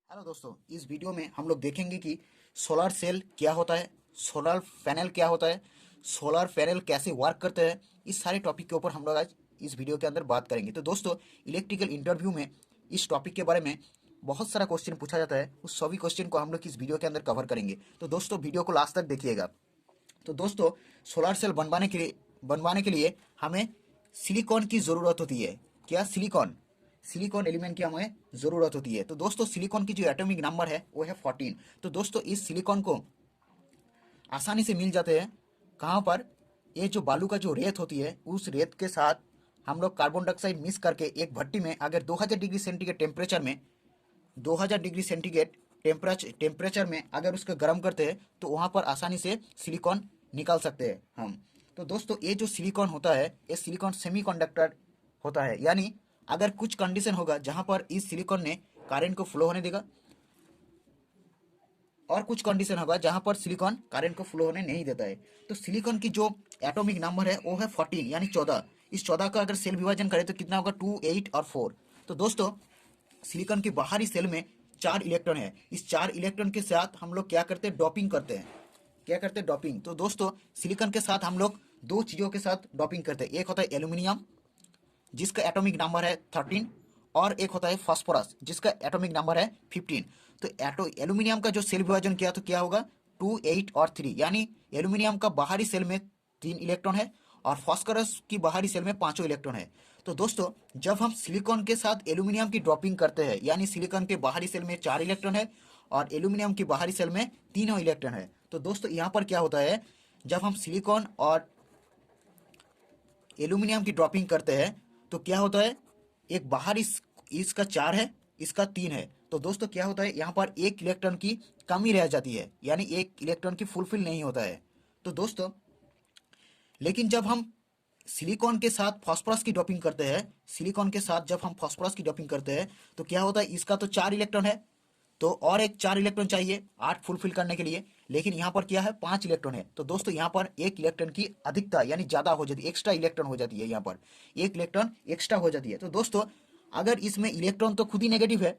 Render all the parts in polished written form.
Hello दोस्तों, इस video में हम लोग देखेंगे कि सोलर सेल क्या होता है, सोलर पैनल क्या होता है, सोलर पैनल कैसे वर्क करते हैं। इस सारे टॉपिक के ऊपर हम लोग आज इस वीडियो के अंदर बात करेंगे। तो दोस्तों, इलेक्ट्रिकल इंटरव्यू में इस टॉपिक के बारे में बहुत सारा क्वेश्चन पूछा जाता है। उस सभी क्वेश्चन को हम लोग इस वीडियो के अंदर कवर करेंगे। तो दोस्तों, वीडियो को लास्ट तक देखिएगा। तो दोस्तों, सोलर सेल बनवाने के लिए हमें सिलिकॉन की ज़रूरत होती है। क्या? सिलिकॉन एलिमेंट की हमें ज़रूरत होती है। तो दोस्तों, सिलिकॉन की जो एटॉमिक नंबर है वो है 14। तो दोस्तों, इस सिलिकॉन को आसानी से मिल जाते हैं कहाँ पर? ये जो बालू का जो रेत होती है, उस रेत के साथ हम लोग कार्बन डाइऑक्साइड मिक्स करके एक भट्टी में अगर 2000 डिग्री सेंटीग्रेड टेम्परेचर में 2000 डिग्री सेंटीग्रेड टेम्परेचर में अगर उसको गर्म करते हैं तो वहाँ पर आसानी से सिलिकॉन निकाल सकते हैं हम। तो दोस्तों, ये जो सिलिकॉन होता है, ये सिलिकॉन सेमीकंडक्टर होता है। यानी अगर कुछ कंडीशन होगा जहाँ पर इस सिलिकॉन ने करंट को फ्लो होने देगा, और कुछ कंडीशन होगा जहाँ पर सिलिकॉन करंट को फ्लो होने नहीं देता है। तो सिलिकॉन की जो एटॉमिक नंबर है वो है 14 यानी 14। इस 14 का अगर सेल विभाजन करें तो कितना होगा? 2, 8 और 4। तो दोस्तों, सिलिकॉन के बाहरी सेल में 4 इलेक्ट्रॉन है। इस 4 इलेक्ट्रॉन के साथ हम लोग क्या करते हैं? डॉपिंग करते हैं। क्या करते हैं? डॉपिंग। तो दोस्तों, सिलिकॉन के साथ हम लोग दो चीज़ों के साथ डॉपिंग करते हैं। एक होता है एल्यूमिनियम जिसका एटॉमिक नंबर है 13, और एक होता है फास्फोरस जिसका एटॉमिक नंबर है 15। तो एल्यूमिनियम का जो सेल विभाजन किया तो क्या होगा? 2, 8 और 3। यानी एल्यूमिनियम का बाहरी सेल में 3 इलेक्ट्रॉन है और फास्फोरस की बाहरी सेल में 5 इलेक्ट्रॉन है। तो दोस्तों, जब हम सिलिकॉन के साथ एल्यूमिनियम की ड्रॉपिंग करते हैं, यानी सिलिकॉन के बाहरी सेल में 4 इलेक्ट्रॉन है और एल्यूमिनियम की बाहरी सेल में 3 इलेक्ट्रॉन है। तो दोस्तों, यहाँ पर क्या होता है? जब हम सिलिकॉन और एल्यूमिनियम की ड्रॉपिंग करते हैं तो क्या होता है? एक बाहर इसका 4 है, इसका 3 है। तो दोस्तों, क्या होता है? यहाँ पर एक इलेक्ट्रॉन की कमी रह जाती है, यानी एक इलेक्ट्रॉन की फुलफिल नहीं होता है। तो दोस्तों, लेकिन जब हम सिलिकॉन के साथ फास्फोरस की डोपिंग करते हैं, सिलिकॉन के साथ जब हम फास्फोरस की डोपिंग करते हैं तो क्या होता है? इसका तो 4 इलेक्ट्रॉन है, तो और एक 4 इलेक्ट्रॉन चाहिए 8 फुलफिल करने के लिए। लेकिन यहाँ पर क्या है? 5 इलेक्ट्रॉन है। तो दोस्तों, यहाँ पर एक इलेक्ट्रॉन की अधिकता यानी ज़्यादा हो जाती है, एक्स्ट्रा इलेक्ट्रॉन हो जाती है। यहाँ पर एक इलेक्ट्रॉन एक्स्ट्रा हो जाती है। तो दोस्तों, अगर इसमें इलेक्ट्रॉन तो खुद ही नेगेटिव है,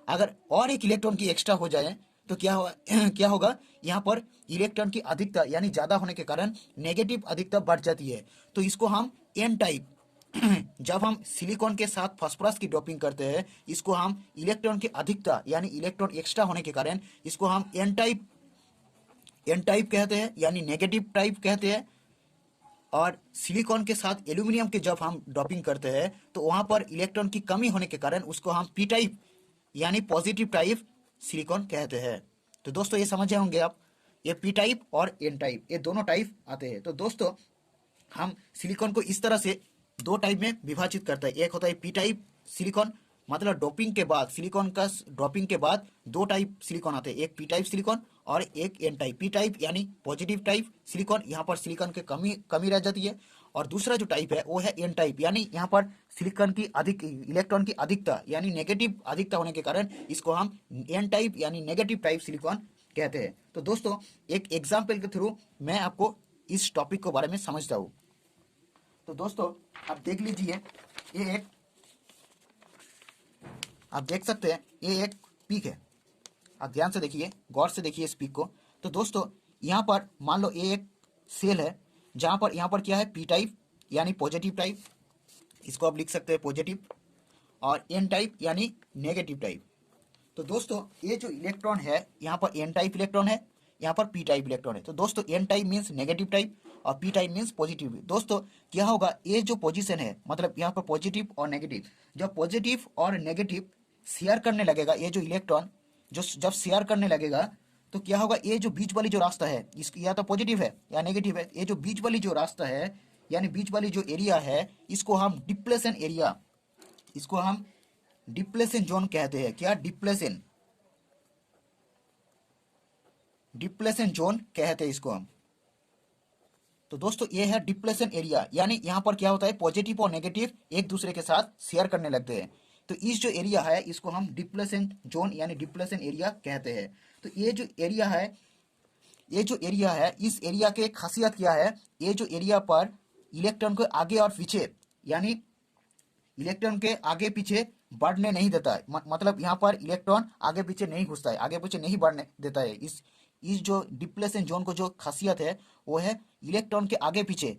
अगर और एक इलेक्ट्रॉन की एक्स्ट्रा हो जाए तो क्या होगा? क्या होगा? यहाँ पर इलेक्ट्रॉन की अधिकता यानी ज़्यादा होने के कारण नेगेटिव अधिकता बढ़ जाती है। तो इसको हम एन टाइप जब हम सिलिकॉन के साथ फास्फोरस की डोपिंग करते हैं, इसको हम इलेक्ट्रॉन की अधिकता यानी इलेक्ट्रॉन एक्स्ट्रा होने के कारण इसको हम एन टाइप कहते हैं, यानी नेगेटिव टाइप कहते हैं। और सिलिकॉन के साथ एल्यूमिनियम के जब हम डोपिंग करते हैं तो वहां पर इलेक्ट्रॉन की कमी होने के कारण उसको हम पी टाइप यानी पॉजिटिव टाइप सिलिकॉन कहते हैं। तो दोस्तों, ये समझे होंगे आप, ये पी टाइप और एन टाइप ये दोनों टाइप आते हैं। तो दोस्तों, हम सिलिकॉन को इस तरह से दो टाइप में विभाजित करते हैं। एक होता है पी टाइप सिलिकॉन, मतलब डोपिंग के बाद, सिलिकॉन का ड्रॉपिंग के बाद दो टाइप सिलिकॉन आते हैं, एक पी टाइप सिलिकॉन और एक एन टाइप। पी टाइप यानी पॉजिटिव टाइप सिलिकॉन, यहाँ पर सिलिकॉन की कमी कमी रह जाती है। और दूसरा जो टाइप है वो है एन टाइप, यानी यहाँ पर सिलिकॉन की अधिक इलेक्ट्रॉन की अधिकता यानी नेगेटिव अधिकता होने के कारण इसको हम एन टाइप यानी नेगेटिव टाइप सिलिकॉन कहते हैं। तो दोस्तों, एक एग्जाम्पल के थ्रू मैं आपको इस टॉपिक के बारे में समझता हूँ। तो दोस्तों, आप देख लीजिए, ये एक आप देख सकते हैं ये एक पीक है। आप ध्यान से देखिए, गौर से देखिए इस पीक को। तो दोस्तों, यहाँ पर मान लो ये एक सेल है जहाँ पर यहाँ पर क्या है? पी टाइप यानी पॉजिटिव टाइप, इसको आप लिख सकते हैं पॉजिटिव, और एन टाइप यानी नेगेटिव टाइप। तो दोस्तों, ये जो इलेक्ट्रॉन है यहाँ पर एन टाइप इलेक्ट्रॉन है, यहाँ पर पी टाइप इलेक्ट्रॉन है। तो दोस्तों, N type means negative type और पी टाइप मीन्स पॉजिटिव। दोस्तों, क्या होगा? ये जो पोजीशन है, मतलब यहाँ पर पॉजिटिव और नेगेटिव, जब पॉजिटिव और नेगेटिव शेयर करने लगेगा, ये जो इलेक्ट्रॉन जो जब शेयर करने लगेगा तो क्या होगा? ये जो बीच वाली जो रास्ता है, इस या तो पॉजिटिव है या नेगेटिव है, ये जो बीच वाली जो रास्ता है यानी बीच वाली जो एरिया है, इसको हम डिप्लेशन एरिया, इसको हम डिप्लेशन जोन कहते हैं। क्या? डिप्लेशन डिप्लेशन जोन कहते हैं इसको हम। तो दोस्तों, ये है डिप्लेशन एरिया, यानी यहाँ पर क्या होता है? पॉजिटिव और नेगेटिव एक दूसरे के साथ शेयर करने लगते हैं। तो इस जो एरिया है इसको हम डिप्लेशन जोन यानी डिप्लेशन एरिया कहते हैं। तो ये जो एरिया है, इस एरिया की खासियत क्या है? ये जो एरिया पर इलेक्ट्रॉन को आगे और पीछे यानी इलेक्ट्रॉन के आगे पीछे बढ़ने नहीं देता है। मतलब यहाँ पर इलेक्ट्रॉन आगे पीछे नहीं घुसता है, आगे पीछे नहीं बढ़ने देता है। इस जो डिप्लेशन जोन को जो खासियत है वो है इलेक्ट्रॉन के आगे पीछे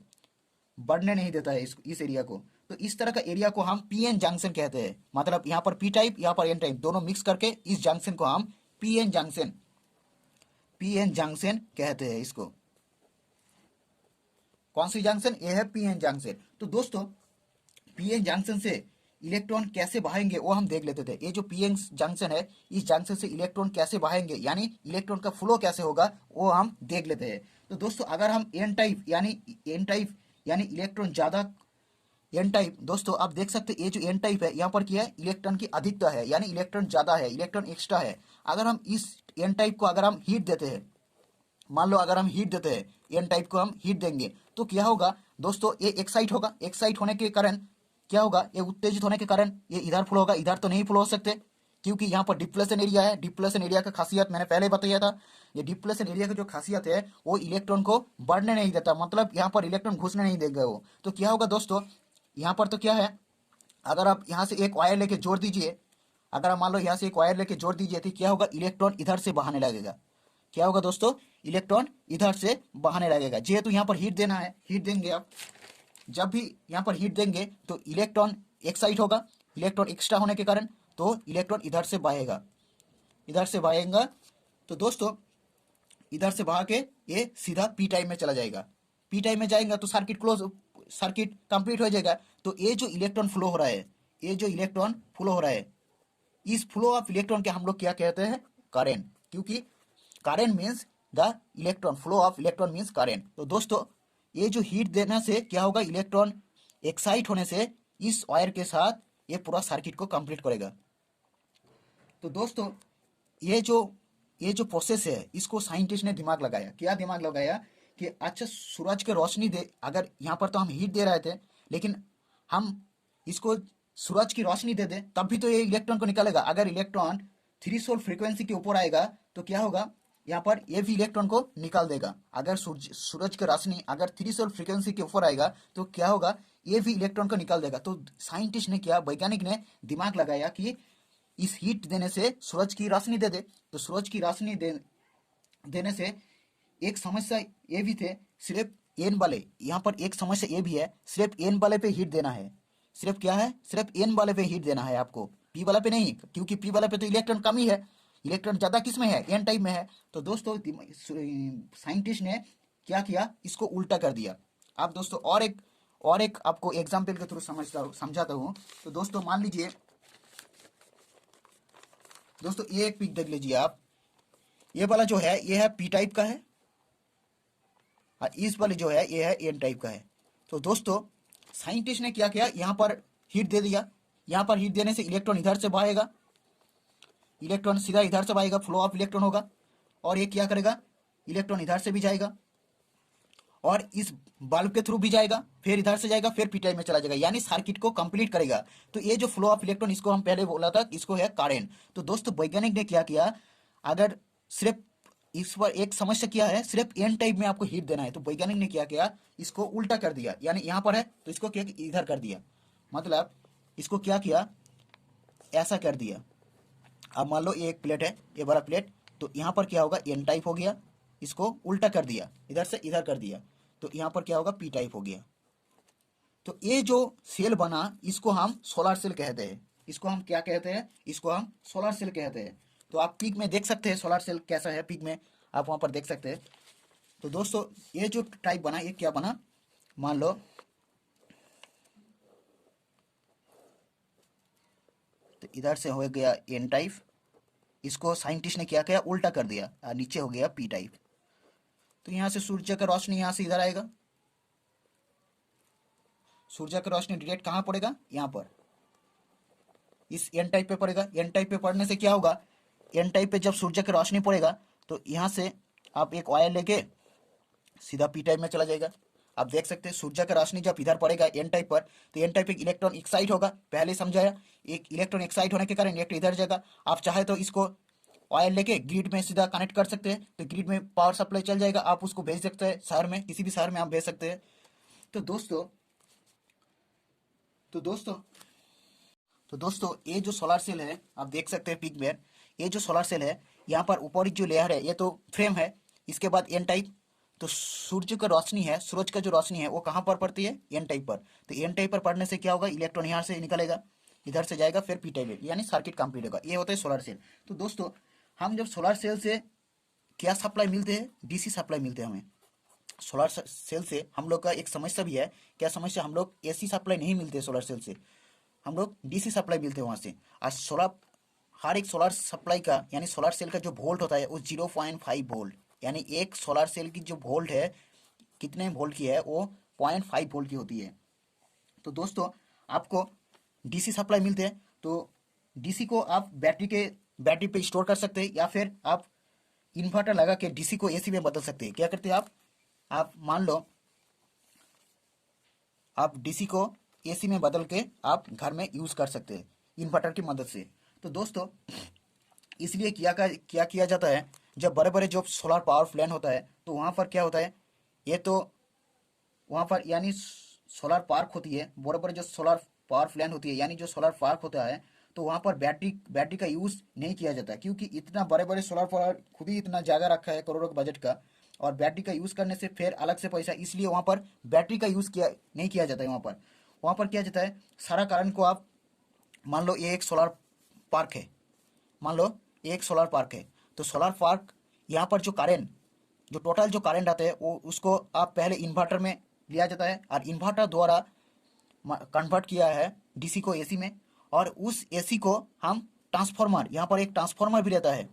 बढ़ने नहीं देता है इस एरिया को। तो इस तरह का एरिया को हम पीएन जंक्शन कहते हैं। मतलब यहाँ पर पी टाइप, यहाँ पर एन टाइप, दोनों मिक्स करके इस जंक्शन को हम पीएन जंक्शन कहते हैं इसको। कौन सी जंक्शन? ये है पीएन जंक्शन। तो दोस्तों पीएन जंक्शन से इलेक्ट्रॉन कैसे बहाएंगे वो हम देख लेते थे। ये जो पीएन जंक्शन है, इस जंक्शन से इलेक्ट्रॉन कैसे बहाएंगे यानी इलेक्ट्रॉन का फ्लो कैसे होगा वो हम देख लेते हैं। तो दोस्तों अगर हम एन टाइप यानी इलेक्ट्रॉन ज़्यादा एन टाइप, दोस्तों आप देख सकते हैं ये जो एन टाइप है यहाँ पर क्या है, इलेक्ट्रॉन की अधिकता है यानी इलेक्ट्रॉन ज़्यादा है, इलेक्ट्रॉन एक्स्ट्रा है। अगर हम इस एन टाइप को अगर हम हीट देते हैं, मान लो अगर हम हीट देते हैं एन टाइप को हम हीट देंगे तो क्या होगा दोस्तों, ये एक्साइट होगा। एक्साइट होने के कारण क्या होगा, ये उत्तेजित होने के कारण ये इधर फ्लो होगा, इधर तो नहीं फ्लो हो सकते क्योंकि यहाँ पर डिप्लेशन एरिया है। डिप्लेशन एरिया का खासियत मैंने पहले बताया था। ये डिप्लेशन एरिया की जो खासियत है वो इलेक्ट्रॉन को बढ़ने नहीं देता, मतलब यहाँ पर इलेक्ट्रॉन घुसने नहीं देगा वो। तो क्या होगा दोस्तों, यहाँ पर तो क्या है, अगर आप यहाँ से एक वायर लेके जोड़ दीजिए, अगर आप मान लो यहाँ से एक वायर लेके जोड़ दीजिए तो क्या होगा, इलेक्ट्रॉन इधर से बहाने लगेगा। क्या होगा दोस्तों, इलेक्ट्रॉन इधर से बहाने लगेगा। जेहेतु यहाँ पर हीट देना है, हीट देंगे आप, जब भी यहाँ पर हीट देंगे तो इलेक्ट्रॉन एक्साइट होगा, इलेक्ट्रॉन एक्स्ट्रा होने के कारण तो इलेक्ट्रॉन इधर से बहेगा, इधर से बहेगा। तो दोस्तों इधर से बहा के ये सीधा पी टाइप में चला जाएगा। पी टाइप में जाएगा तो सर्किट कंप्लीट हो जाएगा। तो ये जो इलेक्ट्रॉन फ्लो हो रहा है, ये जो इलेक्ट्रॉन फ्लो हो रहा है, इस फ्लो ऑफ इलेक्ट्रॉन के हम लोग क्या कहते हैं, करेंट। क्योंकि current means the electron, flow of electron means current. तो दोस्तों ये जो हीट देने से क्या होगा, इलेक्ट्रॉन एक्साइट होने से इस वायर के साथ ये पूरा सर्किट को कंप्लीट करेगा। तो दोस्तों ये जो प्रोसेस है इसको साइंटिस्ट ने दिमाग लगाया। क्या दिमाग लगाया कि अच्छा सूरज की रोशनी दे, अगर यहाँ पर तो हम हीट दे रहे थे लेकिन हम इसको सूरज की रोशनी दे दें तब भी तो ये इलेक्ट्रॉन को निकालेगा। अगर इलेक्ट्रॉन थ्रेशोल्ड फ्रीक्वेंसी के ऊपर आएगा तो क्या होगा, यहाँ पर ये भी इलेक्ट्रॉन को निकाल देगा। अगर सूरज की रोशनी अगर थ्रेशोल्ड फ्रीक्वेंसी के ऊपर आएगा तो क्या होगा, ये भी इलेक्ट्रॉन को निकाल देगा। तो साइंटिस्ट ने क्या, वैज्ञानिक ने दिमाग लगाया कि इस हीट देने से सूरज की रोशनी दे दे। तो सूरज की रोशनी देने से एक समस्या ये भी थे, सिर्फ एन वाले, यहाँ पर एक समस्या ये भी है, सिर्फ एन वाले पे हीट देना है। सिर्फ क्या है, सिर्फ एन वाले पे हीट देना है आपको, पी वाला पे नहीं, क्योंकि पी वाला पे तो इलेक्ट्रॉन कम ही है, इलेक्ट्रॉन ज़्यादा किस में है, एन टाइप में है। तो दोस्तों साइंटिस्ट ने क्या किया, इसको उल्टा कर दिया। अब दोस्तों और एक आपको एग्जाम्पल के थ्रू समझाता हूँ। तो दोस्तों मान लीजिए, दोस्तों ये एक पिक देख लीजिए आप, ये वाला जो है ये है पी टाइप का है और इस वाले जो है ये है एन टाइप का है। तो दोस्तों साइंटिस्ट ने क्या किया, यहाँ पर हीट दे दिया, यहाँ पर हीट देने से इलेक्ट्रॉन इधर से बहेगा, इलेक्ट्रॉन सीधा इधर से बहेगा, फ्लो ऑफ इलेक्ट्रॉन होगा। और ये क्या करेगा, इलेक्ट्रॉन इधर से भी जाएगा और इस बल्ब के थ्रू भी जाएगा, फिर इधर से जाएगा, फिर पी टाइप में चला जाएगा, यानी सर्किट को कंप्लीट करेगा। तो ये जो फ्लो ऑफ इलेक्ट्रॉन, इसको हम पहले बोला था, इसको है करेंट। तो दोस्तों वैज्ञानिक ने क्या किया, अगर सिर्फ इस पर एक समस्या क्या है, सिर्फ एन टाइप में आपको हीट देना है, तो वैज्ञानिक ने क्या किया, इसको उल्टा कर दिया। यानी यहाँ पर है तो इसको क्या इधर कर दिया, मतलब इसको क्या किया, ऐसा कर दिया। अब मान लो ये एक प्लेट है, ये बड़ा प्लेट, तो यहाँ पर क्या होगा, एन टाइप हो गया, इसको उल्टा कर दिया, इधर से इधर कर दिया, तो यहाँ पर क्या होगा, पी टाइप हो गया। तो ये जो सेल बना इसको हम सोलर सेल कहते हैं। इसको हम क्या कहते हैं, इसको हम सोलर सेल कहते हैं। तो आप पिक में देख सकते हैं सोलर सेल कैसा है, पिक में आप वहाँ पर देख सकते हैं। तो दोस्तों ये जो टाइप बना, ये क्या बना, मान लो तो इधर से हो गया एन टाइप, इसको साइंटिस्ट ने क्या किया, उल्टा कर दिया और नीचे हो गया पी टाइप। तो यहाँ से सूर्य का रोशनी यहाँ से इधर आएगा, सूर्य का रोशनी डायरेक्ट कहाँ पड़ेगा, यहाँ पर इस एन टाइप पे पड़ेगा। एन टाइप पे पड़ने से क्या होगा, एन टाइप पे जब सूर्य की रोशनी पड़ेगा तो यहाँ से आप एक वायर लेके सीधा पी टाइप में चला जाएगा। आप देख सकते हैं सूर्य की रोशनी जब इधर पड़ेगा एन टाइप पर, तो एन टाइप पे इलेक्ट्रॉन एक्साइट होगा, पहले समझाया, एक इलेक्ट्रॉन एक्साइट होने के कारण इलेक्ट्रॉन इधर जाएगा। आप चाहे तो इसको वायर लेके ग्रिड में सीधा कनेक्ट कर सकते हैं, तो ग्रिड में पावर सप्लाई चल जाएगा, आप उसको भेज सकते हैं शहर में, किसी भी शहर में आप भेज सकते हैं। तो दोस्तों तो दोस्तों ये जो सोलर सेल है आप देख सकते हैं पिक में, ये जो सोलर सेल है यहाँ पर ऊपरी जो लेयर है ये तो फ्रेम है, इसके बाद एन टाइप। तो सूर्य का रोशनी है, सूरज का जो रोशनी है वो कहाँ पर पड़ती है, एन टाइप पर। तो एन टाइप पर पड़ने से क्या होगा, इलेक्ट्रॉन यहाँ से निकलेगा, इधर से जाएगा, फिर पी टाइप में, यानी सर्किट कंप्लीट होगा। ये होता है सोलर सेल। तो दोस्तों हम जब सोलर सेल से क्या सप्लाई मिलते हैं, डीसी सप्लाई मिलते हैं हमें। सोलर सेल से हम लोग का एक समस्या भी है, क्या समस्या, हम लोग एसी सप्लाई नहीं मिलते सोलर सेल से, हम लोग डीसी सप्लाई मिलते हैं वहाँ से। और सोलर, हर एक सोलर सप्लाई का यानी सोलर सेल का जो वोल्ट होता है वो 0.5 वोल्ट, यानी एक सोलर सेल की जो वोल्ट है कितने वोल्ट की है, वो 0.5 वोल्ट की होती है। तो दोस्तों आपको डीसी सप्लाई मिलते हैं, तो डीसी को आप बैटरी पे स्टोर कर सकते हैं, या फिर आप इन्वर्टर लगा के डीसी को एसी में बदल सकते हैं। क्या करते हैं आप मान लो आप डीसी को एसी में बदल के आप घर में यूज़ कर सकते हैं इन्वर्टर की मदद से। तो दोस्तों इसलिए क्या किया जाता है, जब बड़े बड़े जो सोलर पावर प्लांट होता है तो वहाँ पर क्या होता है, ये तो वहाँ पर यानी सोलर पार्क होती है, बड़े बड़े जो सोलर पावर प्लांट होती है यानी जो सोलर पार्क होता है, तो वहाँ पर बैटरी का यूज़ नहीं किया जाता, क्योंकि इतना बड़े बड़े सोलर पावर खुद ही इतना जगह रखा है करोड़ों के बजट का, और बैटरी का यूज़ करने से फिर अलग से पैसा, इसलिए वहाँ पर बैटरी का यूज़ किया नहीं किया जाता है। वहाँ पर किया जाता है सारा कारण को, आप मान लो ये एक सोलर पार्क है, मान लो ये एक सोलर पार्क है, तो सोलर पार्क यहाँ पर जो करेंट, जो टोटल जो करंट आता है वो उसको आप पहले इन्वर्टर में लिया जाता है, और इन्वर्टर द्वारा कन्वर्ट किया है डीसी को एसी में, और उस एसी को हम ट्रांसफार्मर, यहाँ पर एक ट्रांसफार्मर भी रहता है,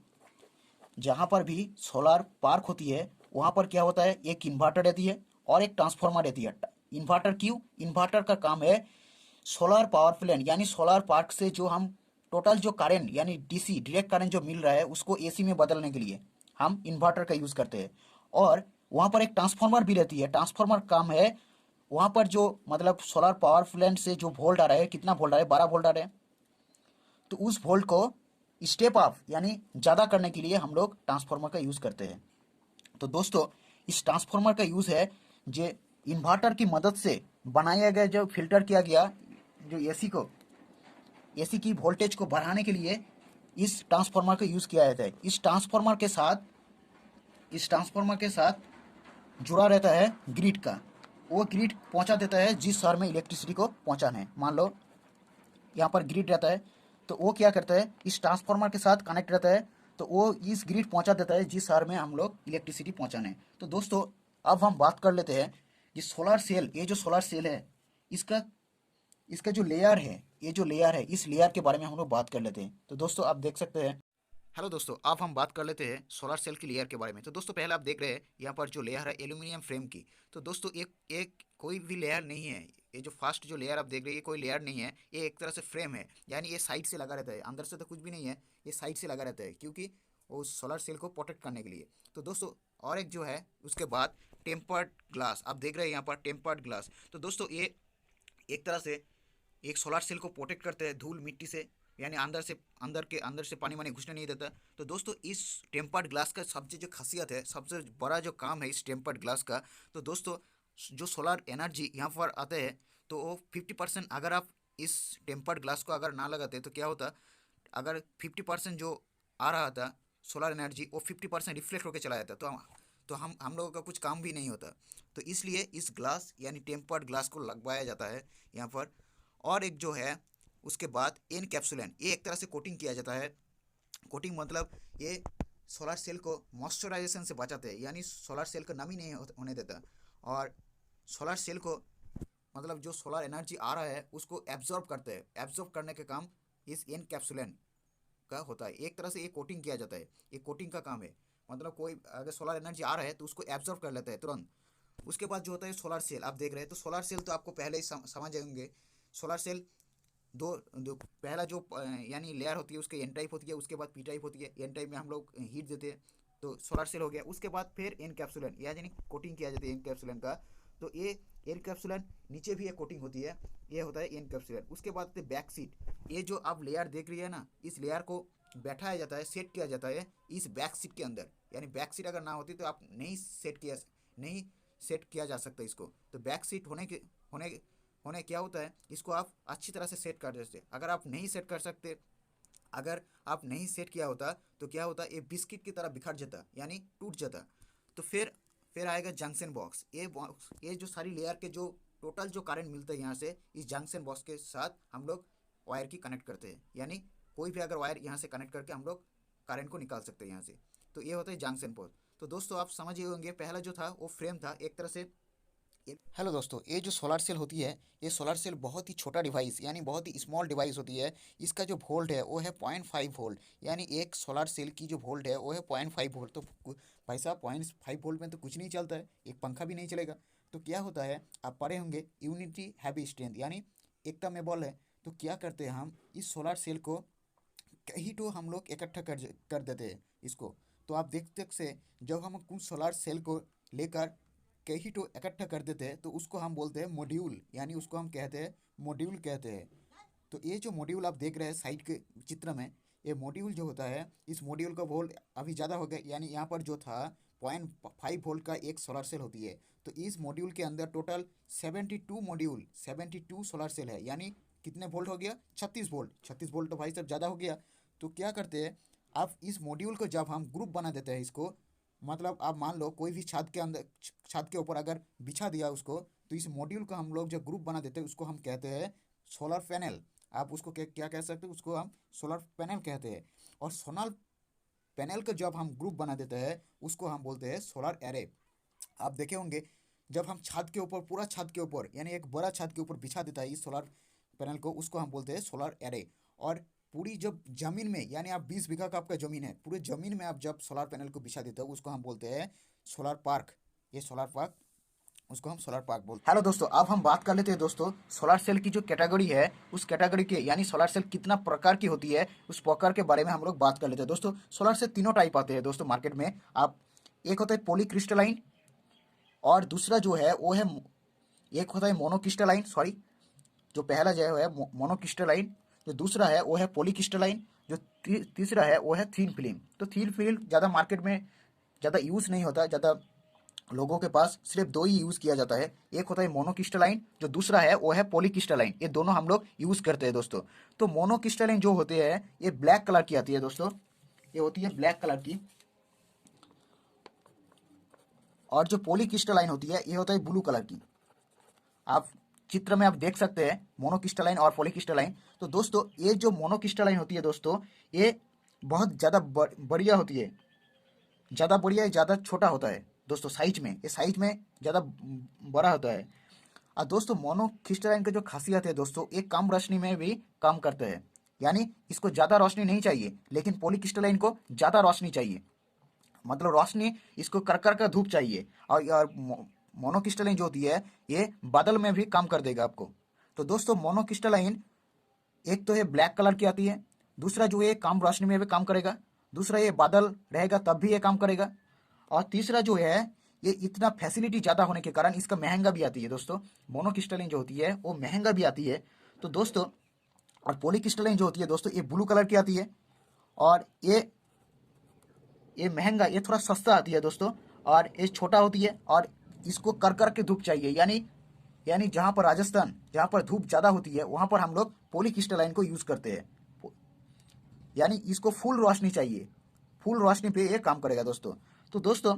जहाँ पर भी सोलर पार्क होती है वहाँ पर क्या होता है, एक इन्वर्टर रहती है और एक ट्रांसफार्मर रहती है। इन्वर्टर क्यों, इन्वर्टर का काम है सोलर पावर प्लांट यानी सोलर पार्क से जो हम टोटल जो करंट यानी डीसी डायरेक्ट करंट जो मिल रहा है उसको एसी में बदलने के लिए हम इन्वर्टर का यूज़ करते हैं। और वहाँ पर एक ट्रांसफार्मर भी रहती है, ट्रांसफार्मर काम है वहाँ पर जो मतलब सोलर पावर प्लांट से जो वोल्ट आ रहा है, कितना वोल्ट आ रहा है, 12 वोल्ट आ रहे हैं, तो उस वोल्ट को स्टेप अप यानी ज़्यादा करने के लिए हम लोग ट्रांसफार्मर का यूज़ करते हैं। तो दोस्तों इस ट्रांसफार्मर का यूज़ है जो इन्वर्टर की मदद से बनाया गया, जो फिल्टर किया गया जो एसी की वोल्टेज को बढ़ाने के लिए इस ट्रांसफार्मर का यूज़ किया जाता है। इस ट्रांसफार्मर के साथ जुड़ा रहता है ग्रिड का, वो ग्रिड पहुंचा देता है जिस शहर में इलेक्ट्रिसिटी को पहुंचाना है। मान लो यहाँ पर ग्रिड रहता है, तो वो क्या करता है, इस ट्रांसफार्मर के साथ कनेक्ट रहता है, तो वो इस ग्रिड पहुंचा देता है जिस शहर में हम लोग इलेक्ट्रिसिटी पहुंचाना है। तो दोस्तों अब हम बात कर लेते हैं ये सोलर सेल, ये जो सोलर सेल है इसका इसका जो लेयर है, ये जो लेयर है इस लेयर के बारे में हम लोग बात कर लेते हैं। तो दोस्तों आप देख सकते हैं, हेलो दोस्तों, अब हम बात कर लेते हैं सोलर सेल की लेयर के बारे में। तो दोस्तों पहले आप देख रहे हैं यहाँ पर जो लेयर है एल्यूमिनियम फ्रेम की। तो दोस्तों एक एक कोई भी लेयर नहीं है, ये जो फर्स्ट जो लेयर आप देख रहे हैं ये कोई लेयर नहीं है, ये एक तरह से फ्रेम है, यानी ये साइड से लगा रहता है, अंदर से तो कुछ भी नहीं है, ये साइड से लगा रहता है क्योंकि वो सोलर सेल को प्रोटेक्ट करने के लिए। तो दोस्तों और एक जो है उसके बाद टेम्पर्ड ग्लास आप देख रहे हैं यहाँ पर टेम्पर्ड ग्लास। तो दोस्तों ये एक तरह से एक सोलर सेल को प्रोटेक्ट करते हैं धूल मिट्टी से, यानी अंदर से पानी वानी घुसने नहीं देता। तो दोस्तों इस टेम्पर्ड ग्लास का सबसे जो खासियत है, सबसे बड़ा जो काम है इस टेम्पर्ड ग्लास का, तो दोस्तों जो सोलर एनर्जी यहाँ पर आते हैं तो वो 50%, अगर आप इस टेम्पर्ड ग्लास को अगर ना लगाते तो क्या होता, अगर 50% जो आ रहा था सोलर एनर्जी वो 50% रिफ्लेक्ट होकर चला जाता, तो हम लोगों का कुछ काम भी नहीं होता। तो इसलिए इस ग्लास यानी टेम्पर्ड ग्लास को लगवाया जाता है यहाँ पर। और एक जो है उसके बाद एनकैप्सुलेंट, ये एक तरह से कोटिंग किया जाता है। कोटिंग मतलब ये सोलर सेल को मॉइस्चराइजेशन से बचाते हैं, यानी सोलर सेल को नमी नहीं होने देता, और सोलर सेल को मतलब जो सोलर एनर्जी आ रहा है उसको एब्जॉर्ब करते हैं, एब्जॉर्ब करने का काम इस एनकैप्सुलेंट का होता है। एक तरह से ये कोटिंग किया जाता है, ये कोटिंग का काम है, मतलब कोई अगर सोलर एनर्जी आ रहा है तो उसको एब्जॉर्ब कर लेता है तुरंत। उसके बाद जो होता है सोलर सेल आप देख रहे हैं, तो सोलर सेल तो आपको पहले ही समझ जाएंगे। सोलर सेल दो दो पहला जो यानी लेयर होती है उसके एन टाइप होती है, उसके बाद पी टाइप होती है। एन टाइप में हम लोग हीट देते हैं, तो सोलर सेल हो गया। उसके बाद फिर एन कैप्सूलेंट यानी कोटिंग किया जाती है एन कैप्सूलेंट का, तो ये एन कैप्सूलेंट नीचे भी एक कोटिंग होती है, ये होता है एन कैप्सूलेंट। उसके बाद बैक सीट, ये जो आप लेयर देख रही है ना, इस लेयर को बैठाया जाता है, सेट किया जाता है इस बैक सीट के अंदर, यानी बैक सीट अगर ना होती तो आप नहीं सेट किया जा सकता इसको। तो बैक सीट होने होने क्या होता है, इसको आप अच्छी तरह से सेट कर देते। अगर आप नहीं सेट कर सकते, अगर आप नहीं सेट किया होता तो क्या होता, ये बिस्किट की तरह बिखर जाता, यानी टूट जाता। तो फिर आएगा जंक्शन बॉक्स। ये बॉक्स, ये जो सारी लेयर के जो टोटल जो करंट मिलता है यहाँ से, इस जंक्शन बॉक्स के साथ हम लोग वायर की कनेक्ट करते हैं, यानी कोई भी अगर वायर यहाँ से कनेक्ट करके हम लोग करंट को निकाल सकते हैं यहाँ से। तो ये होता है जंक्शन बॉक्स। तो दोस्तों आप समझ ही होंगे, पहला जो था वो फ्रेम था एक तरह से। हेलो दोस्तों, ये जो सोलर सेल होती है, ये सोलर सेल बहुत ही छोटा डिवाइस, यानी बहुत ही स्मॉल डिवाइस होती है। इसका जो वोल्ट है वो है 0.5 वोल्ट, यानी एक सोलर सेल की जो वोल्ट है वो है 0.5 वोल्ट। तो भाई साहब 0.5 वोल्ट में तो कुछ नहीं चलता है, एक पंखा भी नहीं चलेगा। तो क्या होता है, आप पढ़े होंगे यूनिटी हैवी स्ट्रेंथ, यानी एकता में बल है। तो क्या करते हैं हम, इस सोलर सेल को कहीं तो हम लोग इकट्ठा कर देते हैं इसको। तो आप देखते से जब हम कुछ सोलर सेल को लेकर कहीं तो इकट्ठा कर देते हैं तो उसको हम बोलते हैं मॉड्यूल, यानी उसको हम कहते हैं मॉड्यूल कहते हैं। तो ये जो मॉड्यूल आप देख रहे हैं साइड के चित्र में, ये मॉड्यूल जो होता है, इस मॉड्यूल का वोल्ट अभी ज़्यादा हो गया, यानी यहाँ पर जो था 0.5 वोल्ट का एक सोलर सेल होती है। तो इस मॉड्यूल के अंदर टोटल 72 सोलर सेल है, यानी कितने वोल्ट हो गया, 36 वोल्ट। 36 वोल्ट तो भाई साहब ज़्यादा हो गया। तो क्या करते हैं, आप इस मॉड्यूल को जब हम ग्रुप बना देते हैं इसको, मतलब आप मान लो कोई भी छत के अंदर, छत के ऊपर अगर बिछा दिया उसको, तो इस मॉड्यूल का हम लोग जब ग्रुप बना देते हैं उसको हम कहते हैं सोलर पैनल। आप उसको क्या क्या कह सकते हो, उसको हम सोलर पैनल कहते हैं। और सोलर पैनल का जब हम ग्रुप बना देते हैं उसको हम बोलते हैं सोलर एरे। आप देखे होंगे जब हम छत के ऊपर, पूरा छत के ऊपर, यानी एक बड़ा छत के ऊपर बिछा देता है इस सोलर पैनल को, उसको हम बोलते हैं सोलर एरे। और पूरी जब जमीन में, यानी आप 20 बीघा का आपका ज़मीन है, पूरे ज़मीन में आप जब सोलर पैनल को बिछा देते हो उसको हम बोलते हैं सोलर पार्क। ये सोलर पार्क, उसको हम सोलर पार्क बोलते हैं। हेलो दोस्तों, अब हम बात कर लेते हैं दोस्तों सोलर सेल की जो कैटेगरी है, उस कैटेगरी के, यानी सोलर सेल कितना प्रकार की होती है उस प्रकार के बारे में हम लोग बात कर लेते हैं। दोस्तों सोलर सेल तीनों टाइप आते हैं दोस्तों मार्केट में। आप, एक होता है पॉलीक्रिस्टलाइन, और दूसरा जो है वो है, एक होता है मोनोक्रिस्टलाइन, सॉरी, जो पहला जो है मोनोक्रिस्टलाइन, जो दूसरा है वो है पॉलीक्रिस्टलाइन, जो तीसरा है वो है थीन फिल्म। तो थीन फिल्म ज़्यादा मार्केट में ज़्यादा यूज़ नहीं होता, ज़्यादा लोगों के पास सिर्फ दो ही यूज़ किया जाता है। एक होता है मोनोक्रिस्टलाइन, जो दूसरा है वो है पॉलीक्रिस्टलाइन। ये दोनों हम लोग यूज़ करते हैं दोस्तों। तो मोनोक्रिस्टलाइन जो होते हैं ये ब्लैक कलर की आती है दोस्तों, ये होती है ब्लैक कलर की। और जो पॉलीक्रिस्टलाइन होती है ये होता है ब्लू कलर की। आप चित्र में आप देख सकते हैं मोनोक्रिस्टलाइन और पॉलीक्रिस्टलाइन। तो दोस्तों ये जो मोनोक्रिस्टलाइन होती है दोस्तों, ये बहुत ज़्यादा बढ़िया होती है, ज़्यादा बढ़िया, ज़्यादा छोटा होता है दोस्तों साइज में, ये साइज में ज़्यादा बड़ा होता है। और दोस्तों मोनोक्रिस्टलाइन की जो खासियत है दोस्तों, ये कम रोशनी में भी काम करते हैं, यानी इसको ज़्यादा रोशनी नहीं चाहिए, लेकिन पॉलीक्रिस्टलाइन को ज़्यादा रोशनी चाहिए, मतलब रोशनी इसको कर कर का धूप चाहिए। और मोनोक्रिस्टलाइन जो होती है ये बादल में भी काम कर देगा आपको। तो दोस्तों मोनोक्रिस्टलाइन एक तो ये ब्लैक कलर की आती है, दूसरा जो है कम रोशनी में भी काम करेगा, दूसरा ये बादल रहेगा तब भी ये काम करेगा, और तीसरा जो है ये इतना फैसिलिटी ज़्यादा होने के कारण इसका महंगा भी आती है दोस्तों। मोनोक्रिस्टलाइन जो होती है वो महंगा भी आती है। तो दोस्तों, और पॉलीक्रिस्टलाइन जो होती है दोस्तों ये ब्लू कलर की आती है, और ये महंगा, ये थोड़ा सस्ता आती है दोस्तों, और ये छोटा होती है, और इसको कर कर के धूप चाहिए, यानी जहाँ पर राजस्थान, जहाँ पर धूप ज़्यादा होती है वहाँ पर हम लोग पॉलीक्रिस्टलाइन को यूज़ करते हैं, यानी इसको फुल रोशनी चाहिए, फुल रोशनी पे ये काम करेगा दोस्तों। तो दोस्तों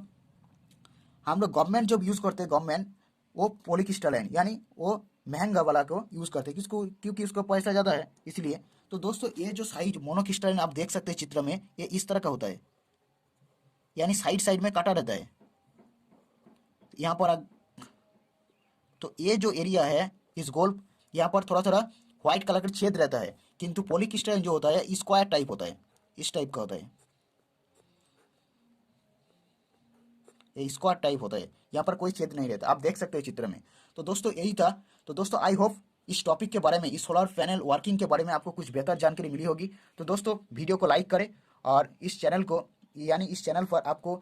हम लोग गवर्नमेंट जब यूज़ करते हैं, गवर्नमेंट वो पॉलीक्रिस्टलाइन यानी वो महंगा वाला को यूज़ करते हैं, किसको, क्योंकि उसका पैसा ज़्यादा है इसलिए। तो दोस्तों ये जो साइज मोनोक्रिस्टलाइन आप देख सकते हैं चित्र में, ये इस तरह का होता है, यानी साइड साइड में काटा रहता है यहाँ पर। तो ये जो एरिया है इस गोल, यहाँ पर थोड़ा थोड़ा व्हाइट कलर का छेद रहता है, किंतु पॉलीक्रिस्टलाइन जो होता है स्क्वायर टाइप होता है, इस टाइप का होता है, ये स्क्वायर टाइप होता है, यहाँ पर कोई छेद नहीं रहता, आप देख सकते हैं चित्र में। तो दोस्तों यही था। तो दोस्तों आई होप इस टॉपिक के बारे में, इस सोलर पैनल वर्किंग के बारे में आपको कुछ बेहतर जानकारी मिली होगी। तो दोस्तों वीडियो को लाइक करें, और इस चैनल को, यानी इस चैनल पर आपको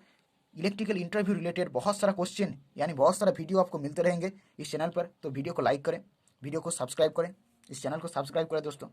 इलेक्ट्रिकल इंटरव्यू रिलेटेड बहुत सारा क्वेश्चन, यानी बहुत सारा वीडियो आपको मिलते रहेंगे इस चैनल पर। तो वीडियो को लाइक करें, वीडियो को सब्सक्राइब करें, इस चैनल को सब्सक्राइब करें दोस्तों।